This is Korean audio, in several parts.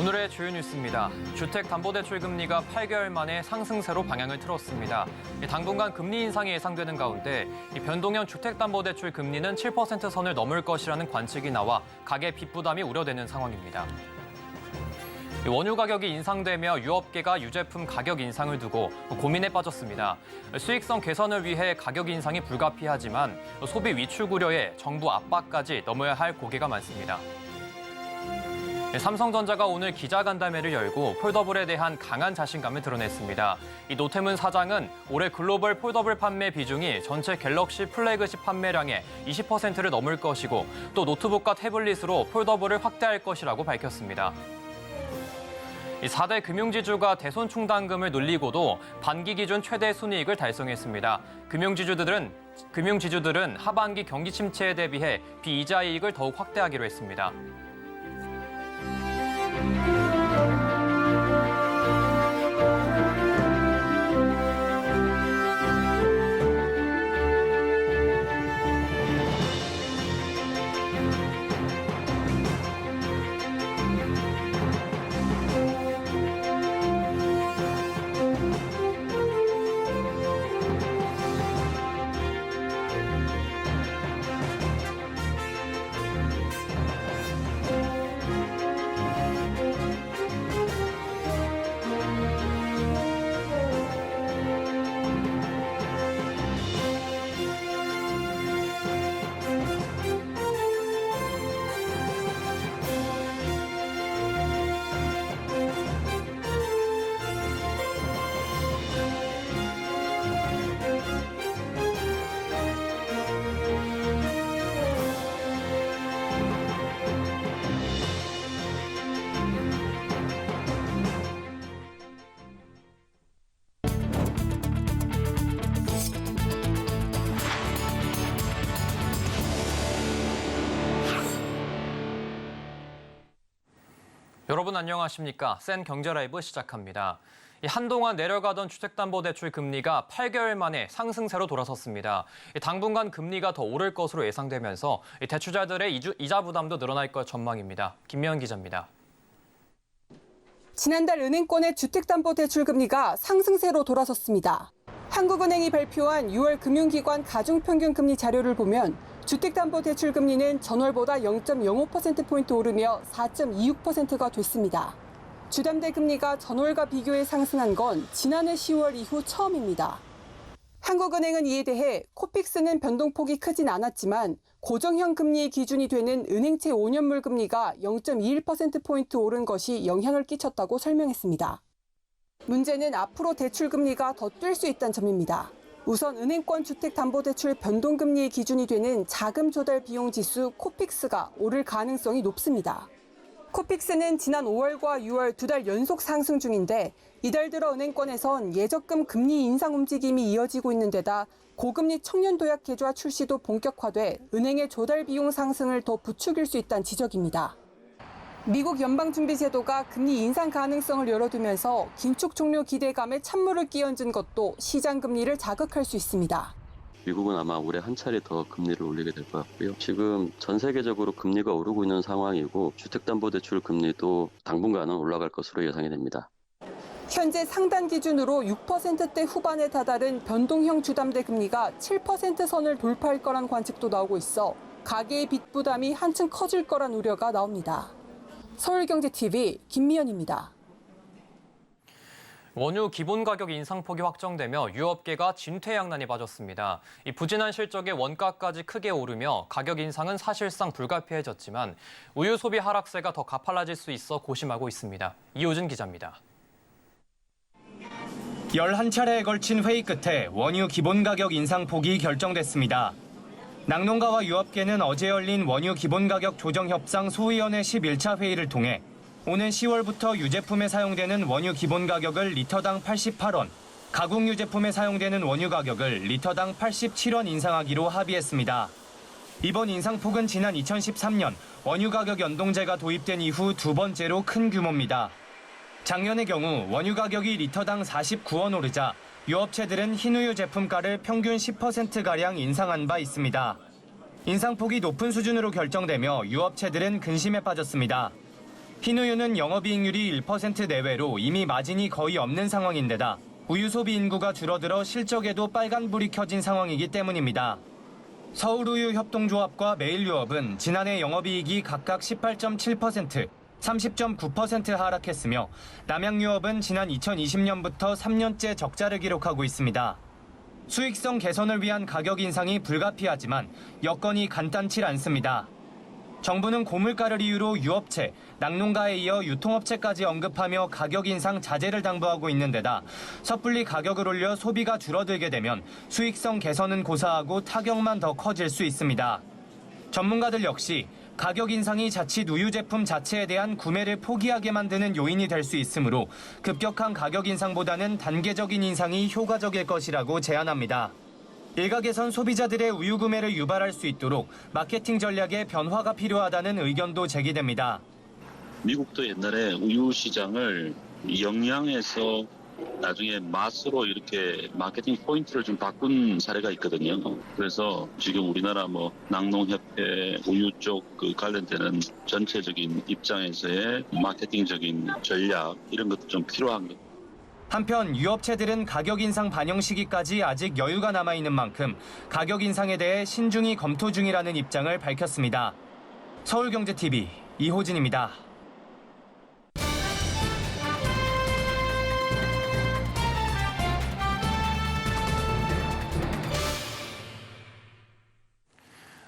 오늘의 주요 뉴스입니다. 주택담보대출 금리가 8개월 만에 상승세로 방향을 틀었습니다. 당분간 금리 인상이 예상되는 가운데 변동형 주택담보대출 금리는 7% 선을 넘을 것이라는 관측이 나와 가계 빚 부담이 우려되는 상황입니다. 원유 가격이 인상되며 유업계가 유제품 가격 인상을 두고 고민에 빠졌습니다. 수익성 개선을 위해 가격 인상이 불가피하지만 소비 위축 우려에 정부 압박까지 넘어야 할 고개가 많습니다. 삼성전자가 오늘 기자간담회를 열고 폴더블에 대한 강한 자신감을 드러냈습니다. 이 노태문 사장은 올해 글로벌 폴더블 판매 비중이 전체 갤럭시 플래그십 판매량의 20%를 넘을 것이고 또 노트북과 태블릿으로 폴더블을 확대할 것이라고 밝혔습니다. 4대 금융지주가 대손 충당금을 늘리고도 반기 기준 최대 순이익을 달성했습니다. 금융지주들은 하반기 경기 침체에 대비해 비이자 이익을 더욱 확대하기로 했습니다. 여러분 안녕하십니까? 센 경제라이브 시작합니다. 한동안 내려가던 주택담보대출 금리가 8개월 만에 상승세로 돌아섰습니다. 당분간 금리가 더 오를 것으로 예상되면서 대출자들의 이자 부담도 늘어날 것 전망입니다. 김미연 기자입니다. 지난달 은행권의 주택담보대출 금리가 상승세로 돌아섰습니다. 한국은행이 발표한 6월 금융기관 가중평균금리 자료를 보면 주택담보대출 금리는 전월보다 0.05%포인트 오르며 4.26%가 됐습니다. 주담대 금리가 전월과 비교해 상승한 건 지난해 10월 이후 처음입니다. 한국은행은 이에 대해 코픽스는 변동폭이 크진 않았지만 고정형 금리의 기준이 되는 은행채 5년물 금리가 0.21%포인트 오른 것이 영향을 끼쳤다고 설명했습니다. 문제는 앞으로 대출 금리가 더 뛸 수 있다는 점입니다. 우선 은행권 주택담보대출 변동금리의 기준이 되는 자금 조달 비용 지수 코픽스가 오를 가능성이 높습니다. 코픽스는 지난 5월과 6월 2달 연속 상승 중인데 이달 들어 은행권에선 예적금 금리 인상 움직임이 이어지고 있는 데다 고금리 청년도약 계좌 출시도 본격화돼 은행의 조달 비용 상승을 더 부추길 수 있다는 지적입니다. 미국 연방준비제도가 금리 인상 가능성을 열어두면서 긴축 종료 기대감에 찬물을 끼얹은 것도 시장 금리를 자극할 수 있습니다. 미국은 아마 올해 한 차례 더 금리를 올리게 될 것 같고요. 지금 전 세계적으로 금리가 오르고 있는 상황이고 주택담보대출 금리도 당분간은 올라갈 것으로 예상이 됩니다. 현재 상단 기준으로 6%대 후반에 다다른 변동형 주담대 금리가 7% 선을 돌파할 거란 관측도 나오고 있어 가계의 빚 부담이 한층 커질 거란 우려가 나옵니다. 서울경제TV 김미연입니다. 원유 기본 가격 인상폭이 확정되며 유업계가 진퇴양난에 빠졌습니다. 이 부진한 실적에 원가까지 크게 오르며 가격 인상은 사실상 불가피해졌지만 우유 소비 하락세가 더 가팔라질 수 있어 고심하고 있습니다. 이호준 기자입니다. 11차례에 걸친 회의 끝에 원유 기본 가격 인상폭이 결정됐습니다. 낙농가와 유업계는 어제 열린 원유 기본가격 조정협상 소위원회 11차 회의를 통해 오는 10월부터 유제품에 사용되는 원유 기본가격을 리터당 88원, 가공 유제품에 사용되는 원유 가격을 리터당 87원 인상하기로 합의했습니다. 이번 인상폭은 지난 2013년 원유 가격 연동제가 도입된 이후 두 번째로 큰 규모입니다. 작년의 경우 원유 가격이 리터당 49원 오르자 유업체들은 흰우유 제품가를 평균 10%가량 인상한 바 있습니다. 인상폭이 높은 수준으로 결정되며 유업체들은 근심에 빠졌습니다. 흰우유는 영업이익률이 1% 내외로 이미 마진이 거의 없는 상황인데다 우유 소비 인구가 줄어들어 실적에도 빨간불이 켜진 상황이기 때문입니다. 서울우유 협동조합과 매일유업은 지난해 영업이익이 각각 18.7%, 30.9% 하락했으며 남양유업은 지난 2020년부터 3년째 적자를 기록하고 있습니다. 수익성 개선을 위한 가격 인상이 불가피하지만 여건이 간단치 않습니다. 정부는 고물가를 이유로 유업체, 낙농가에 이어 유통업체까지 언급하며 가격 인상 자제를 당부하고 있는 데다 섣불리 가격을 올려 소비가 줄어들게 되면 수익성 개선은 고사하고 타격만 더 커질 수 있습니다. 전문가들 역시 가격 인상이 자칫 우유 제품 자체에 대한 구매를 포기하게 만드는 요인이 될 수 있으므로 급격한 가격 인상보다는 단계적인 인상이 효과적일 것이라고 제안합니다. 일각에선 소비자들의 우유 구매를 유발할 수 있도록 마케팅 전략에 변화가 필요하다는 의견도 제기됩니다. 미국도 옛날에 우유 시장을 영양에서 나중에 맛으로 이렇게 마케팅 포인트를 좀 바꾼 사례가 있거든요. 그래서 지금 우리나라 낙농협회 우유 쪽 관련되는 전체적인 입장에서의 마케팅적인 전략 이런 것도 좀 필요한 것. 한편 유업체들은 가격 인상 반영 시기까지 아직 여유가 남아있는 만큼 가격 인상에 대해 신중히 검토 중이라는 입장을 밝혔습니다. 서울경제TV 이호진입니다.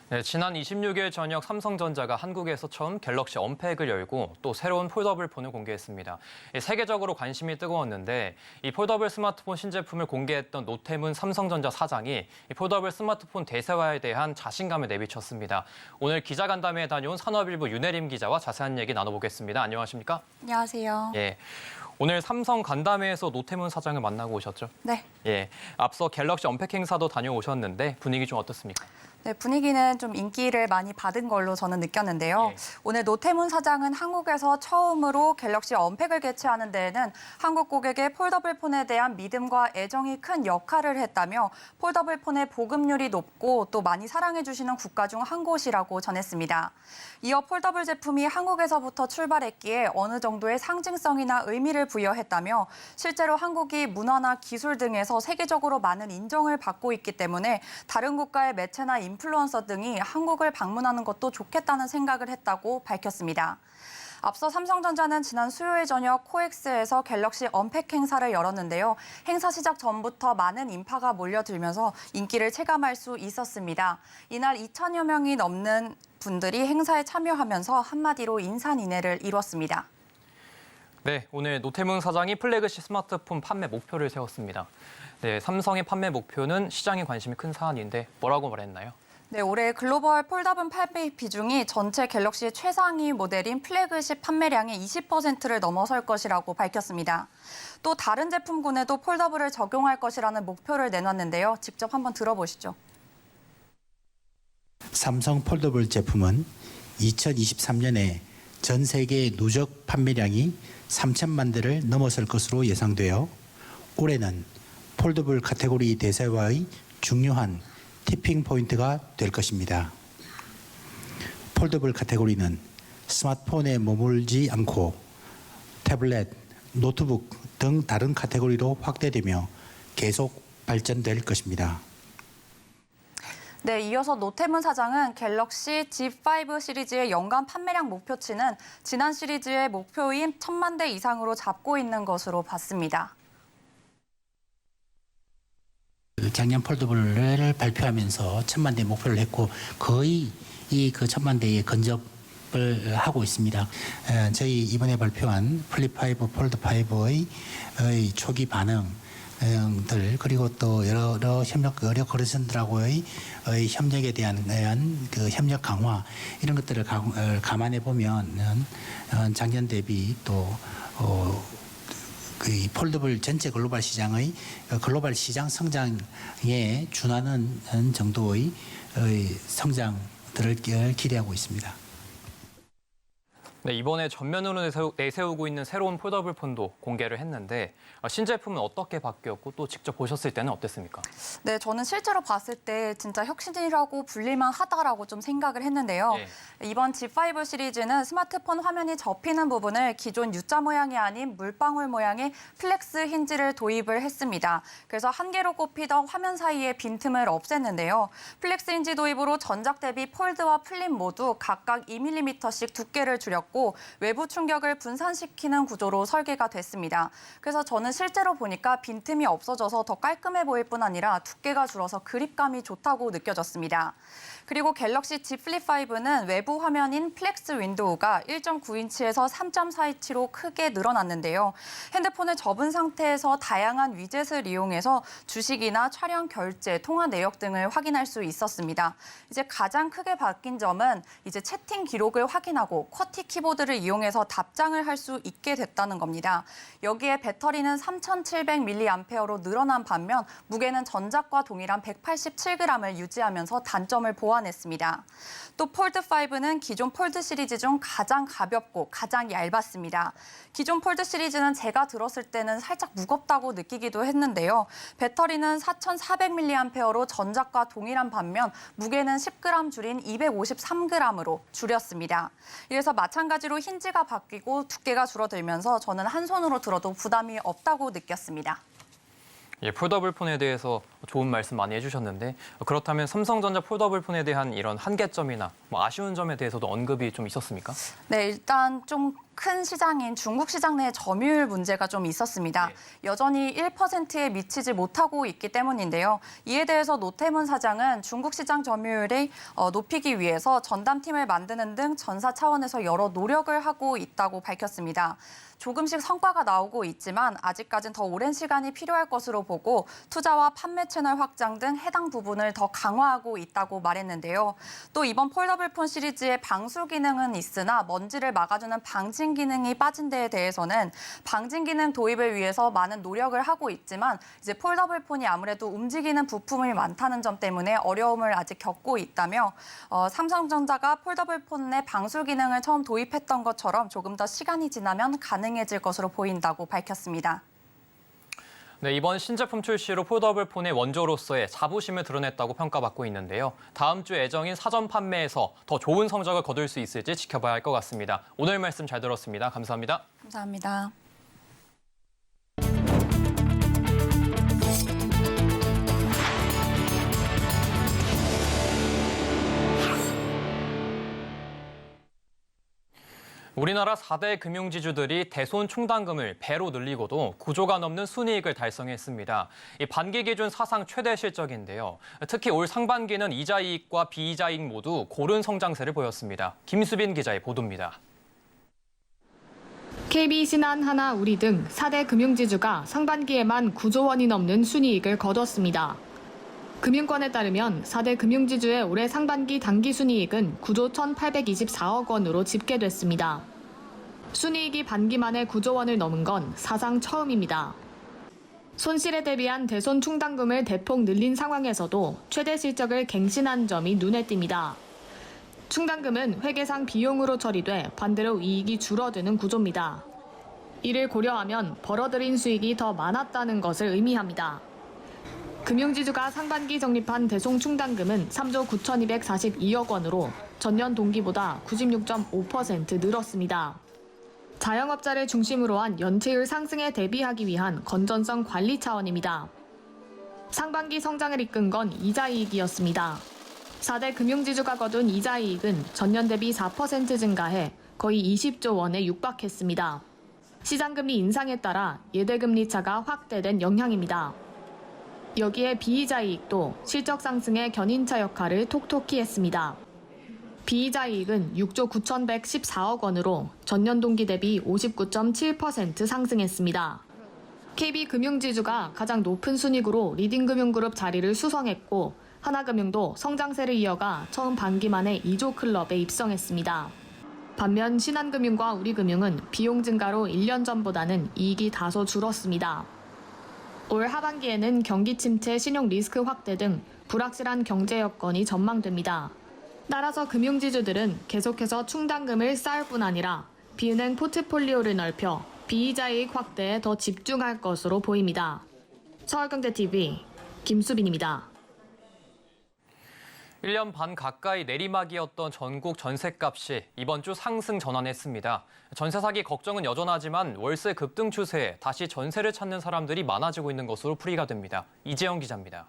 네, 지난 26일 저녁 삼성전자가 한국에서 처음 갤럭시 언팩을 열고 또 새로운 폴더블 폰을 공개했습니다. 세계적으로 관심이 뜨거웠는데 이 폴더블 스마트폰 신제품을 공개했던 노태문 삼성전자 사장이 이 폴더블 스마트폰 대세화에 대한 자신감을 내비쳤습니다. 오늘 기자간담회에 다녀온 산업일보 윤혜림 기자와 자세한 얘기 나눠보겠습니다. 안녕하십니까? 안녕하세요. 예. 오늘 삼성 간담회에서 노태문 사장을 만나고 오셨죠? 네. 예. 앞서 갤럭시 언팩 행사도 다녀오셨는데 분위기 좀 어떻습니까? 네, 분위기는 좀 인기를 많이 받은 걸로 저는 느꼈는데요. 예. 오늘 노태문 사장은 한국에서 처음으로 갤럭시 언팩을 개최하는 데에는 한국 고객의 폴더블 폰에 대한 믿음과 애정이 큰 역할을 했다며 폴더블 폰의 보급률이 높고 또 많이 사랑해 주시는 국가 중 한 곳이라고 전했습니다. 이어 폴더블 제품이 한국에서부터 출발했기에 어느 정도의 상징성이나 의미를 부여했다며 실제로 한국이 문화나 기술 등에서 세계적으로 많은 인정을 받고 있기 때문에 다른 국가의 매체나 인플루언서 등이 한국을 방문하는 것도 좋겠다는 생각을 했다고 밝혔습니다. 앞서 삼성전자는 지난 수요일 저녁 코엑스에서 갤럭시 언팩 행사를 열었는데요. 행사 시작 전부터 많은 인파가 몰려들면서 인기를 체감할 수 있었습니다. 이날 2천여 명이 넘는 분들이 행사에 참여하면서 한마디로 인산인해를 이뤘습니다. 네, 오늘 노태문 사장이 플래그십 스마트폰 판매 목표를 세웠습니다. 네, 삼성의 판매 목표는 시장에 관심이 큰 사안인데 뭐라고 말했나요? 네, 올해 글로벌 폴더블 판매 비중이 전체 갤럭시의 최상위 모델인 플래그십 판매량의 20%를 넘어설 것이라고 밝혔습니다. 또 다른 제품군에도 폴더블을 적용할 것이라는 목표를 내놨는데요. 직접 한번 들어보시죠. 삼성 폴더블 제품은 2023년에 전 세계 누적 판매량이 3천만 대를 넘어설 것으로 예상되어 올해는 폴더블 카테고리 대세화의 중요한 티핑 포인트가 될 것입니다. 폴더블 카테고리는 스마트폰에 머물지 않고 태블릿, 노트북 등 다른 카테고리로 확대되며 계속 발전될 것입니다. 네, 이어서 노태문 사장은 갤럭시 G5 시리즈의 연간 판매량 목표치는 지난 시리즈의 목표인 1,000만 대 이상으로 잡고 있는 것으로 봤습니다. 작년 폴더블을 발표하면서 1,000만 대 목표를 했고 거의 그 1,000만 대에 근접을 하고 있습니다. 저희 이번에 발표한 플립5, 폴드5의 초기 반응들 그리고 또 여러 거래선들하고의 협력에 대한 그 협력 강화 이런 것들을 감안해 보면 작년 대비 또 그 폴더블 전체 글로벌 시장의 글로벌 시장 성장에 준하는 정도의 성장들을 기대하고 있습니다. 네, 이번에 전면으로 내세우고 있는 새로운 폴더블 폰도 공개를 했는데 신제품은 어떻게 바뀌었고 또 직접 보셨을 때는 어땠습니까? 네, 저는 실제로 봤을 때 진짜 혁신이라고 불릴만 하다라고 좀 생각을 했는데요. 이번 G5 시리즈는 스마트폰 화면이 접히는 부분을 기존 U자 모양이 아닌 물방울 모양의 플렉스 힌지를 도입을 했습니다. 그래서 한 개로 꼽히던 화면 사이의 빈틈을 없앴는데요. 플렉스 힌지 도입으로 전작 대비 폴드와 플립 모두 각각 2mm씩 두께를 줄였고 외부 충격을 분산시키는 구조로 설계가 됐습니다. 그래서 저는 실제로 보니까 빈틈이 없어져서 더 깔끔해 보일 뿐 아니라 두께가 줄어서 그립감이 좋다고 느껴졌습니다. 그리고 갤럭시 Z 플립 5는 외부 화면인 플렉스 윈도우가 1.9인치에서 3.4인치로 크게 늘어났는데요. 핸드폰을 접은 상태에서 다양한 위젯을 이용해서 주식이나 촬영, 결제, 통화 내역 등을 확인할 수 있었습니다. 이제 가장 크게 바뀐 점은 이제 채팅 기록을 확인하고 쿼티 키보드를 이용해서 답장을 할 수 있게 됐다는 겁니다. 여기에 배터리는 3,700mAh로 늘어난 반면 무게는 전작과 동일한 187g을 유지하면서 단점을 보완했습니다. 또 폴드5는 기존 폴드 시리즈 중 가장 가볍고 가장 얇았습니다. 기존 폴드 시리즈는 제가 들었을 때는 살짝 무겁다고 느끼기도 했는데요. 배터리는 4,400mAh로 전작과 동일한 반면 무게는 10g 줄인 253g으로 줄였습니다. 이래서 마찬가지로 힌지가 바뀌고 두께가 줄어들면서 저는 한 손으로 들어도 부담이 없다고 느꼈습니다. 예, 폴더블 폰에 대해서 좋은 말씀 많이 해주셨는데 그렇다면 삼성전자 폴더블 폰에 대한 이런 한계점이나 아쉬운 점에 대해서도 언급이 좀 있었습니까? 네, 일단 좀 큰 시장인 중국 시장 내 점유율 문제가 좀 있었습니다. 여전히 1%에 미치지 못하고 있기 때문인데요. 이에 대해서 노태문 사장은 중국 시장 점유율을 높이기 위해서 전담팀을 만드는 등 전사 차원에서 여러 노력을 하고 있다고 밝혔습니다. 조금씩 성과가 나오고 있지만 아직까지는 더 오랜 시간이 필요할 것으로 보고 투자와 판매 채널 확장 등 해당 부분을 더 강화하고 있다고 말했는데요. 또 이번 폴더블 폰 시리즈의 방수 기능은 있으나 먼지를 막아주는 방진 기능이 빠진 데에 대해서는 방진 기능 도입을 위해서 많은 노력을 하고 있지만 이제 폴더블 폰이 아무래도 움직이는 부품이 많다는 점 때문에 어려움을 아직 겪고 있다며 삼성전자가 폴더블 폰의 방수 기능을 처음 도입했던 것처럼 조금 더 시간이 지나면 가능해질 것으로 보인다고 밝혔습니다. 네, 이번 신제품 출시로 폴더블 폰의 원조로서의 자부심을 드러냈다고 평가받고 있는데요. 다음 주 예정인 사전 판매에서 더 좋은 성적을 거둘 수 있을지 지켜봐야 할 것 같습니다. 오늘 말씀 잘 들었습니다. 감사합니다. 감사합니다. 우리나라 4대 금융지주들이 대손 충당금을 배로 늘리고도 구조가 넘는 순이익을 달성했습니다. 이 반기 기준 사상 최대 실적인데요. 특히 올 상반기는 이자 이익과 비이자 이익 모두 고른 성장세를 보였습니다. 김수빈 기자의 보도입니다. KB, 신한, 하나, 우리 등 4대 금융지주가 상반기에만 9조 원이 넘는 순이익을 거뒀습니다. 금융권에 따르면 4대 금융지주의 올해 상반기 당기 순이익은 9조 1,824억 원으로 집계됐습니다. 순이익이 반기 만에 9조 원을 넘은 건 사상 처음입니다. 손실에 대비한 대손 충당금을 대폭 늘린 상황에서도 최대 실적을 갱신한 점이 눈에 띕니다. 충당금은 회계상 비용으로 처리돼 반대로 이익이 줄어드는 구조입니다. 이를 고려하면 벌어들인 수익이 더 많았다는 것을 의미합니다. 금융지주가 상반기 적립한 대손 충당금은 3조 9,242억 원으로 전년 동기보다 96.5% 늘었습니다. 자영업자를 중심으로 한 연체율 상승에 대비하기 위한 건전성 관리 차원입니다. 상반기 성장을 이끈 건 이자 이익이었습니다. 4대 금융지주가 거둔 이자 이익은 전년 대비 4% 증가해 거의 20조 원에 육박했습니다. 시장금리 인상에 따라 예대금리 차가 확대된 영향입니다. 여기에 비이자 이익도 실적 상승의 견인차 역할을 톡톡히 했습니다. 비이자 이익은 6조 9,114억 원으로 전년 동기 대비 59.7% 상승했습니다. KB금융지주가 가장 높은 순이익으로 리딩금융그룹 자리를 수성했고 하나금융도 성장세를 이어가 처음 반기 만에 2조 클럽에 입성했습니다. 반면 신한금융과 우리금융은 비용 증가로 1년 전보다는 이익이 다소 줄었습니다. 올 하반기에는 경기 침체, 신용 리스크 확대 등 불확실한 경제 여건이 전망됩니다. 따라서 금융지주들은 계속해서 충당금을 쌓을 뿐 아니라 비은행 포트폴리오를 넓혀 비이자 이익 확대에 더 집중할 것으로 보입니다. 서울경제TV 김수빈입니다. 1년 반 가까이 내리막이었던 전국 전셋값이 이번 주 상승 전환했습니다. 전세 사기 걱정은 여전하지만 월세 급등 추세에 다시 전세를 찾는 사람들이 많아지고 있는 것으로 풀이가 됩니다. 이재영 기자입니다.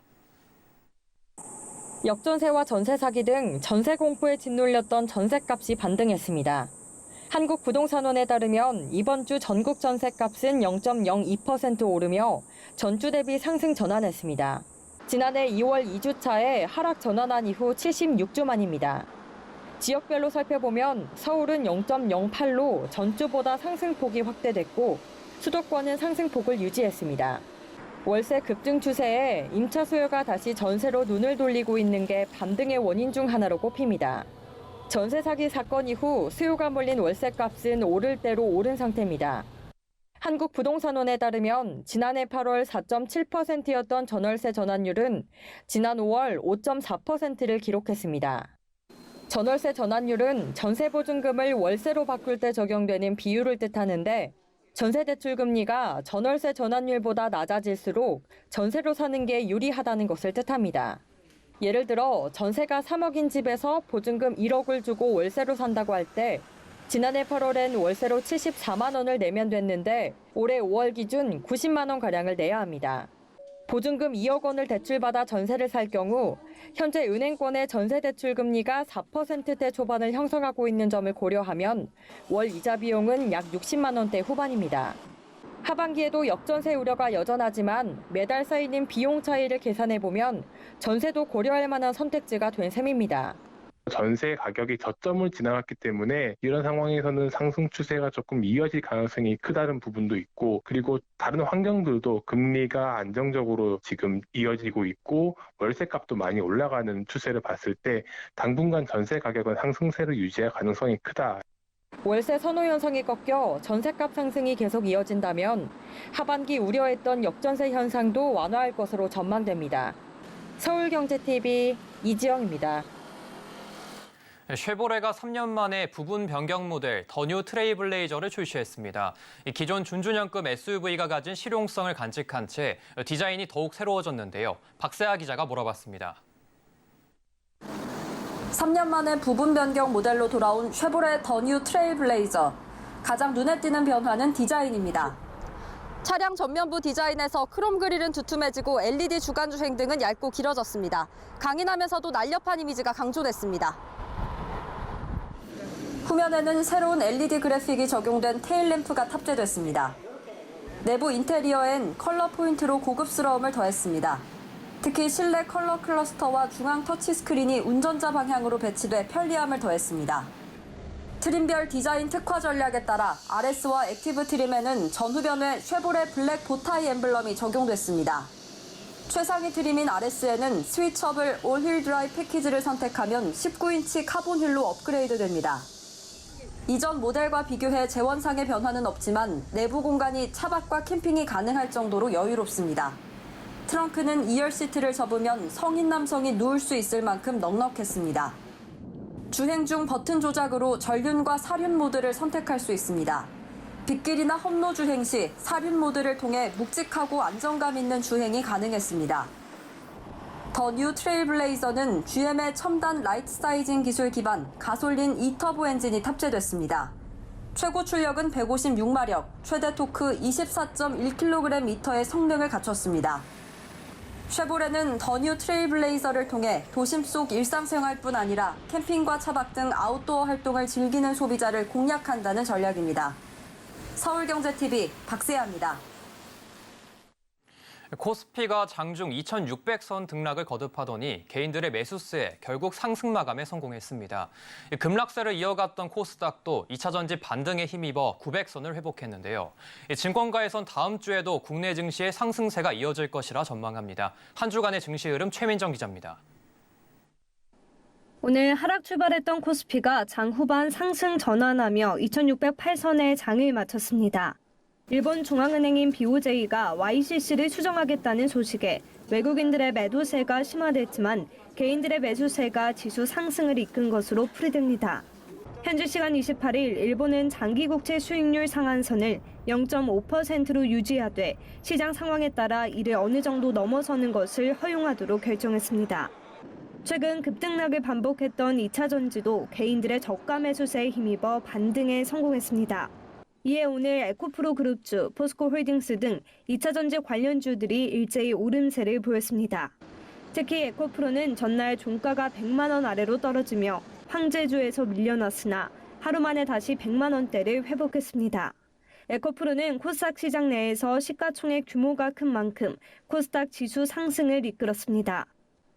역전세와 전세 사기 등 전세 공포에 짓눌렸던 전셋값이 반등했습니다. 한국부동산원에 따르면 이번 주 전국 전셋값은 0.02% 오르며 전주 대비 상승 전환했습니다. 지난해 2월 2주차에 하락 전환한 이후 76주 만입니다. 지역별로 살펴보면 서울은 0.08로 전주보다 상승폭이 확대됐고 수도권은 상승폭을 유지했습니다. 월세 급등 추세에 임차 수요가 다시 전세로 눈을 돌리고 있는 게 반등의 원인 중 하나로 꼽힙니다. 전세 사기 사건 이후 수요가 몰린 월세값은 오를 대로 오른 상태입니다. 한국부동산원에 따르면 지난해 8월 4.7%였던 전월세 전환율은 지난 5월 5.4%를 기록했습니다. 전월세 전환율은 전세보증금을 월세로 바꿀 때 적용되는 비율을 뜻하는데 전세대출 금리가 전월세 전환율보다 낮아질수록 전세로 사는 게 유리하다는 것을 뜻합니다. 예를 들어 전세가 3억인 집에서 보증금 1억을 주고 월세로 산다고 할 때 지난해 8월엔 월세로 74만 원을 내면 됐는데 올해 5월 기준 90만 원가량을 내야 합니다. 보증금 2억 원을 대출받아 전세를 살 경우 현재 은행권의 전세대출 금리가 4%대 초반을 형성하고 있는 점을 고려하면 월 이자 비용은 약 60만 원대 후반입니다. 하반기에도 역전세 우려가 여전하지만 매달 쌓이는 비용 차이를 계산해보면 전세도 고려할 만한 선택지가 된 셈입니다. 전세 가격이 저점을 지나갔기 때문에 이런 상황에서는 상승 추세가 조금 이어질 가능성이 크다는 부분도 있고, 그리고 다른 환경들도 금리가 안정적으로 지금 이어지고 있고 월세값도 많이 올라가는 추세를 봤을 때 당분간 전세 가격은 상승세를 유지할 가능성이 크다. 월세 선호 현상이 꺾여 전세값 상승이 계속 이어진다면 하반기 우려했던 역전세 현상도 완화할 것으로 전망됩니다. 서울경제TV 이지영입니다. 쉐보레가 3년 만에 부분 변경 모델 더 뉴 트레일블레이저를 출시했습니다. 기존 준준형급 SUV가 가진 실용성을 간직한 채 디자인이 더욱 새로워졌는데요. 박세아 기자가 물어봤습니다. 3년 만에 부분 변경 모델로 돌아온 쉐보레 더 뉴 트레일블레이저. 가장 눈에 띄는 변화는 디자인입니다. 차량 전면부 디자인에서 크롬 그릴은 두툼해지고 LED 주간 주행 등은 얇고 길어졌습니다. 강인하면서도 날렵한 이미지가 강조됐습니다. 후면에는 새로운 LED 그래픽이 적용된 테일램프가 탑재됐습니다. 내부 인테리어엔 컬러 포인트로 고급스러움을 더했습니다. 특히 실내 컬러 클러스터와 중앙 터치스크린이 운전자 방향으로 배치돼 편리함을 더했습니다. 트림별 디자인 특화 전략에 따라 RS와 액티브 트림에는 전후변에 쉐보레 블랙 보타이 엠블럼이 적용됐습니다. 최상위 트림인 RS에는 스위처블 올휠 드라이브 패키지를 선택하면 19인치 카본 휠로 업그레이드됩니다. 이전 모델과 비교해 재원상의 변화는 없지만 내부 공간이 차박과 캠핑이 가능할 정도로 여유롭습니다. 트렁크는 2열 시트를 접으면 성인 남성이 누울 수 있을 만큼 넉넉했습니다. 주행 중 버튼 조작으로 전륜과 사륜 모드를 선택할 수 있습니다. 빗길이나 험로 주행 시 사륜 모드를 통해 묵직하고 안정감 있는 주행이 가능했습니다. 더 뉴 트레일블레이저는 GM의 첨단 라이트 사이징 기술 기반 가솔린 2터보 엔진이 탑재됐습니다. 최고 출력은 156마력, 최대 토크 24.1kgm의 성능을 갖췄습니다. 쉐보레는 더 뉴 트레일블레이저를 통해 도심 속 일상생활뿐 아니라 캠핑과 차박 등 아웃도어 활동을 즐기는 소비자를 공략한다는 전략입니다. 서울경제TV 박세아입니다. 코스피가 장중 2,600선 등락을 거듭하더니 개인들의 매수세에 결국 상승 마감에 성공했습니다. 급락세를 이어갔던 코스닥도 2차 전지 반등에 힘입어 900선을 회복했는데요. 증권가에선 다음 주에도 국내 증시의 상승세가 이어질 것이라 전망합니다. 한 주간의 증시 흐름 최민정 기자입니다. 오늘 하락 출발했던 코스피가 장 후반 상승 전환하며 2,608선에 장을 마쳤습니다. 일본 중앙은행인 BOJ가 YCC를 수정하겠다는 소식에 외국인들의 매도세가 심화됐지만 개인들의 매수세가 지수 상승을 이끈 것으로 풀이됩니다. 현지 시간 28일 일본은 장기국채 수익률 상한선을 0.5%로 유지하되 시장 상황에 따라 이를 어느 정도 넘어서는 것을 허용하도록 결정했습니다. 최근 급등락을 반복했던 2차 전지도 개인들의 저가 매수세에 힘입어 반등에 성공했습니다. 이에 오늘 에코프로 그룹주, 포스코 홀딩스 등 2차 전지 관련주들이 일제히 오름세를 보였습니다. 특히 에코프로는 전날 종가가 100만 원 아래로 떨어지며 황제주에서 밀려났으나 하루 만에 다시 100만 원대를 회복했습니다. 에코프로는 코스닥 시장 내에서 시가총액 규모가 큰 만큼 코스닥 지수 상승을 이끌었습니다.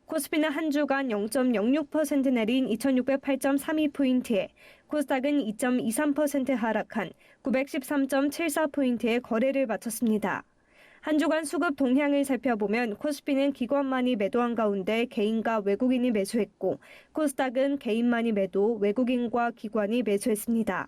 코스피는 한 주간 0.06% 내린 2608.32포인트에 코스닥은 2.23% 하락한 913.74포인트의 거래를 마쳤습니다. 한 주간 수급 동향을 살펴보면 코스피는 기관만이 매도한 가운데 개인과 외국인이 매수했고 코스닥은 개인만이 매도, 외국인과 기관이 매수했습니다.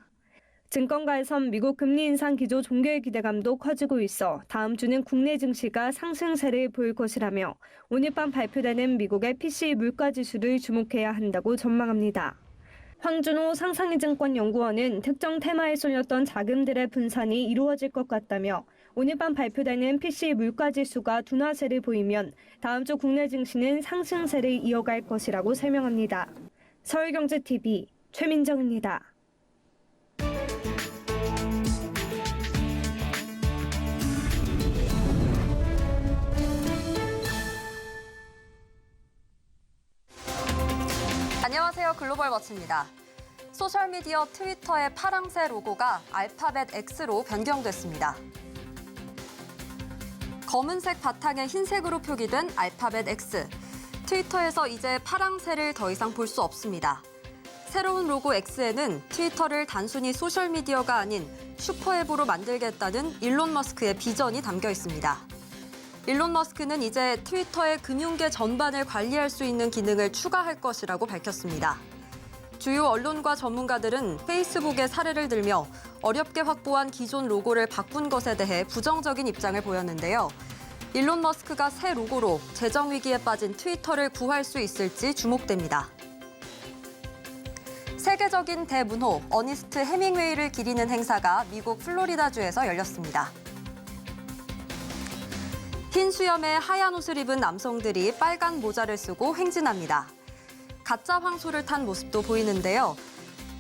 증권가에선 미국 금리 인상 기조 종결 기대감도 커지고 있어 다음 주는 국내 증시가 상승세를 보일 것이라며 오늘 밤 발표되는 미국의 PCE 물가지수를 주목해야 한다고 전망합니다. 황준호 상상이증권연구원은 특정 테마에 쏠렸던 자금들의 분산이 이루어질 것 같다며 오늘 밤 발표되는 PCE 물가지수가 둔화세를 보이면 다음 주 국내 증시는 상승세를 이어갈 것이라고 설명합니다. 서울경제TV 최민정입니다. 안녕하세요. 글로벌 워치입니다. 소셜미디어 트위터의 파랑새 로고가 알파벳 X로 변경됐습니다. 검은색 바탕에 흰색으로 표기된 알파벳 X. 트위터에서 이제 파랑새를 더 이상 볼 수 없습니다. 새로운 로고 X에는 트위터를 단순히 소셜미디어가 아닌 슈퍼앱으로 만들겠다는 일론 머스크의 비전이 담겨 있습니다. 일론 머스크는 이제 트위터의 금융계 전반을 관리할 수 있는 기능을 추가할 것이라고 밝혔습니다. 주요 언론과 전문가들은 페이스북의 사례를 들며 어렵게 확보한 기존 로고를 바꾼 것에 대해 부정적인 입장을 보였는데요. 일론 머스크가 새 로고로 재정 위기에 빠진 트위터를 구할 수 있을지 주목됩니다. 세계적인 대문호 어니스트 해밍웨이를 기리는 행사가 미국 플로리다주에서 열렸습니다. 흰 수염에 하얀 옷을 입은 남성들이 빨간 모자를 쓰고 행진합니다. 가짜 황소를 탄 모습도 보이는데요.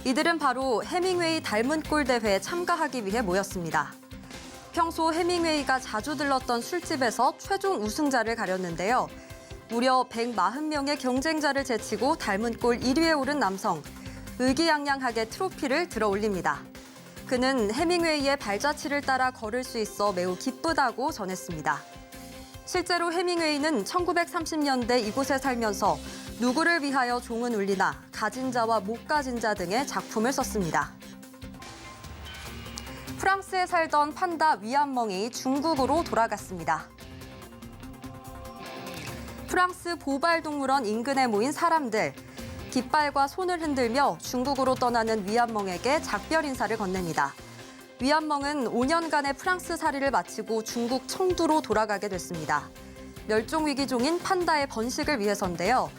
이들은 바로 해밍웨이 닮은 꼴 대회에 참가하기 위해 모였습니다. 평소 해밍웨이가 자주 들렀던 술집에서 최종 우승자를 가렸는데요. 무려 140명의 경쟁자를 제치고 닮은 꼴 1위에 오른 남성. 의기양양하게 트로피를 들어 올립니다. 그는 해밍웨이의 발자취를 따라 걸을 수 있어 매우 기쁘다고 전했습니다. 실제로 해밍웨이는 1930년대 이곳에 살면서 누구를 위하여 종은 울리나, 가진 자와 못 가진 자 등의 작품을 썼습니다. 프랑스에 살던 판다 위안멍이 중국으로 돌아갔습니다. 프랑스 보발동물원 인근에 모인 사람들. 깃발과 손을 흔들며 중국으로 떠나는 위안멍에게 작별 인사를 건넵니다. 위안멍은 5년간의 프랑스살이를 마치고 중국 청두로 돌아가게 됐습니다. 멸종위기종인 판다의 번식을 위해서인데요.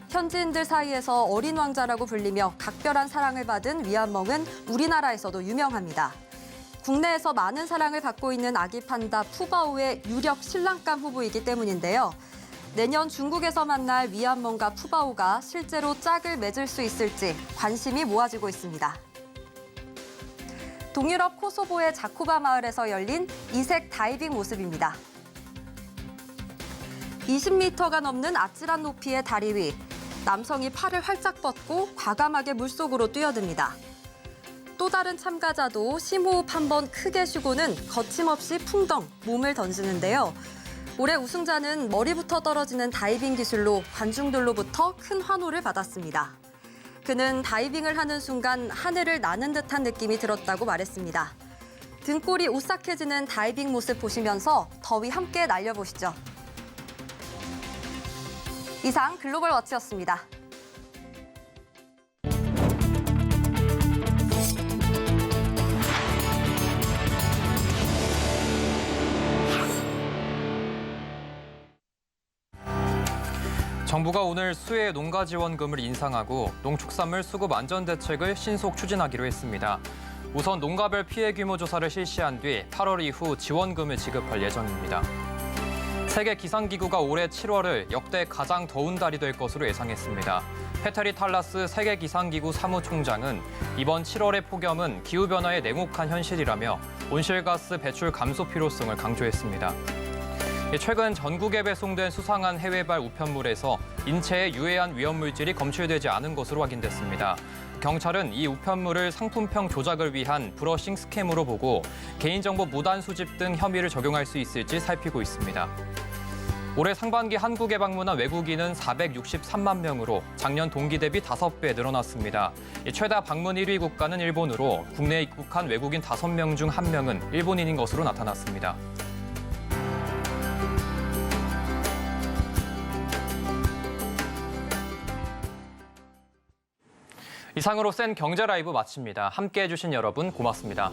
현지인들 사이에서 어린 왕자라고 불리며 각별한 사랑을 받은 위안멍은 우리나라에서도 유명합니다. 국내에서 많은 사랑을 받고 있는 아기 판다 푸바오의 유력 신랑감 후보이기 때문인데요. 내년 중국에서 만날 위안멍과 푸바오가 실제로 짝을 맺을 수 있을지 관심이 모아지고 있습니다. 동유럽 코소보의 자코바 마을에서 열린 이색 다이빙 모습입니다. 20m가 넘는 아찔한 높이의 다리 위, 남성이 팔을 활짝 뻗고 과감하게 물속으로 뛰어듭니다. 또 다른 참가자도 심호흡 한번 크게 쉬고는 거침없이 풍덩 몸을 던지는데요. 올해 우승자는 머리부터 떨어지는 다이빙 기술로 관중들로부터 큰 환호를 받았습니다. 그는 다이빙을 하는 순간 하늘을 나는 듯한 느낌이 들었다고 말했습니다. 등골이 오싹해지는 다이빙 모습 보시면서 더위 함께 날려보시죠. 이상 글로벌 워치였습니다. 정부가 오늘 수해 농가 지원금을 인상하고 농축산물 수급 안전 대책을 신속 추진하기로 했습니다. 우선 농가별 피해 규모 조사를 실시한 뒤 8월 이후 지원금을 지급할 예정입니다. 세계 기상기구가 올해 7월을 역대 가장 더운 달이 될 것으로 예상했습니다. 페테리 탈라스 세계 기상기구 사무총장은 이번 7월의 폭염은 기후변화의 냉혹한 현실이라며 온실가스 배출 감소 필요성을 강조했습니다. 최근 전국에 배송된 수상한 해외발 우편물에서 인체에 유해한 위험물질이 검출되지 않은 것으로 확인됐습니다. 경찰은 이 우편물을 상품평 조작을 위한 브러싱 스캠으로 보고 개인정보 무단 수집 등 혐의를 적용할 수 있을지 살피고 있습니다. 올해 상반기 한국에 방문한 외국인은 463만 명으로 작년 동기 대비 5배 늘어났습니다. 최다 방문 1위 국가는 일본으로 국내에 입국한 외국인 5명 중 1명은 일본인인 것으로 나타났습니다. 이상으로 센 경제 라이브 마칩니다. 함께해 주신 여러분 고맙습니다.